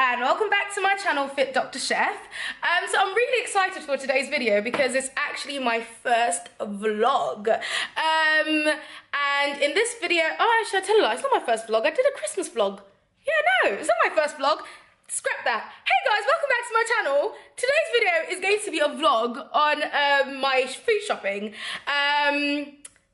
and welcome back to my channel FitDrChef. So I'm really excited for today's video because it's actually my first vlog. And in this video, oh actually I tell you what, it's not my first vlog, I did a Christmas vlog. Yeah, no, it's not my first vlog. Scrap that. Hey guys, welcome back to my channel. Today's video is going to be a vlog on my food shopping.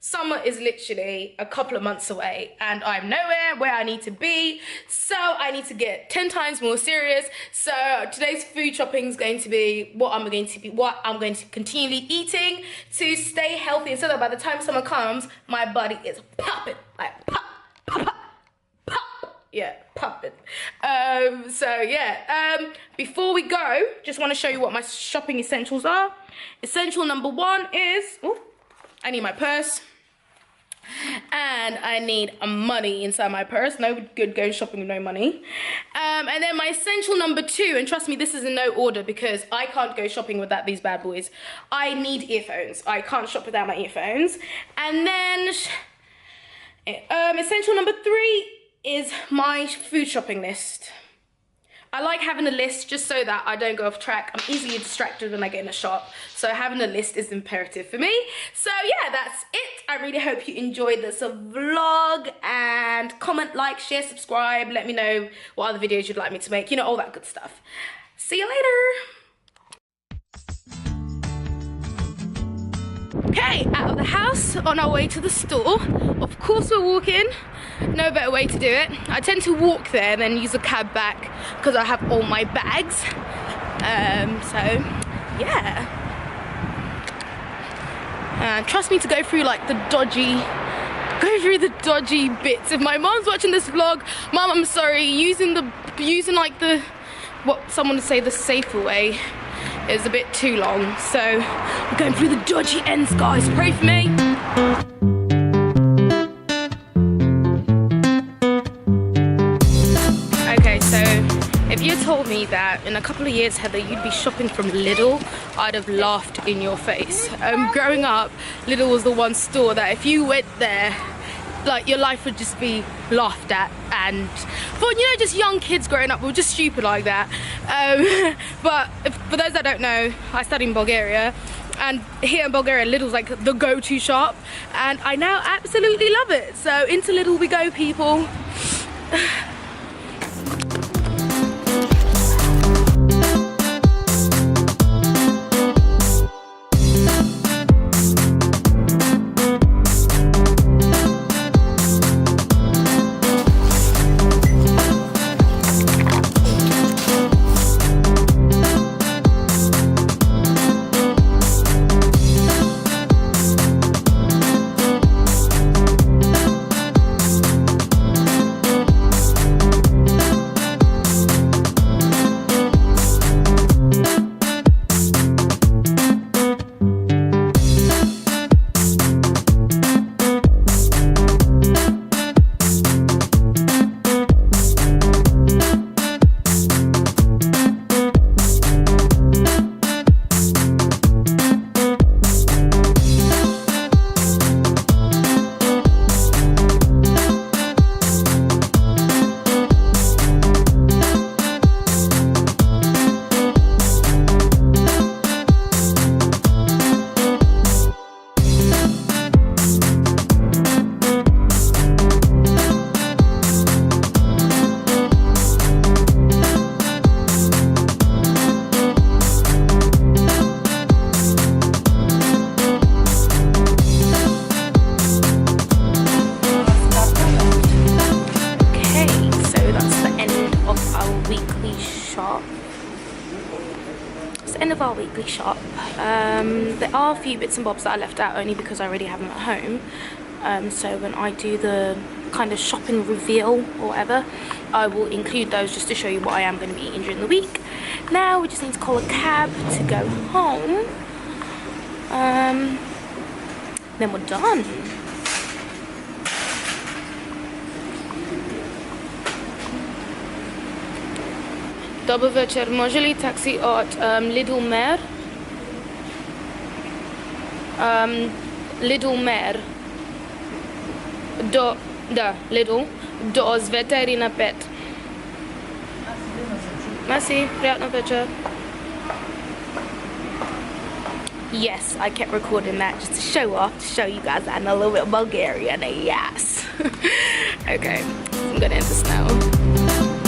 Summer is literally a couple of months away and I'm nowhere where I need to be, so I need to get 10 times more serious. So today's food shopping is going to be what I'm going to continually eating to stay healthy, and so that by the time summer comes, my body is popping, like pop, pop, pop, pop. Yeah, popping. So yeah, before we go, just want to show you what my shopping essentials are. Essential number one is, I need my purse. And I need money inside my purse. No good going shopping with no money. And then my essential number two, and trust me, this is in no order because I can't go shopping without these bad boys. I need earphones. I can't shop without my earphones. And then essential number three is my food shopping list. I like having a list just so that I don't go off track. I'm easily distracted when I get in a shop, so having a list is imperative for me. So yeah, that's it. I really hope you enjoyed this vlog, and comment, like, share, subscribe. Let me know what other videos you'd like me to make, you know, all that good stuff. See you later. Okay, out of the house, on our way to the store. Of course we're walking. No better way to do it. I tend to walk there and then use a cab back because I have all my bags. So yeah. Trust me to go through like the dodgy bits. If my mom's watching this vlog, Mom, I'm sorry, using like the, what someone would say, the safer way is a bit too long. So we're going through the dodgy ends, guys. Pray for me. So if you told me that in a couple of years, Heather, you'd be shopping from Lidl, I'd have laughed in your face. Growing up, Lidl was the one store that if you went there, like, your life would just be laughed at. And for, you know, just young kids growing up, we're just stupid like that. But for those that don't know, I study in Bulgaria, and here in Bulgaria, Lidl's like the go-to shop, and I now absolutely love it. So into Lidl we go, people. End of our weekly shop. There are a few bits and bobs that I left out only because I already have them at home. So when I do the kind of shopping reveal or whatever, I will include those just to show you what I am going to be eating during the week. Now we just need to call a cab to go home. Then we're done. Dobry wieczór, może li taksi od Lidl Mer? Lidl Mer. Lidl. Do Zveterina 5. Mercy, put out no picture. Yes, I kept recording that just to show off, to show you guys that I'm a little bit Bulgarian, yes. Okay, I'm gonna enter snow.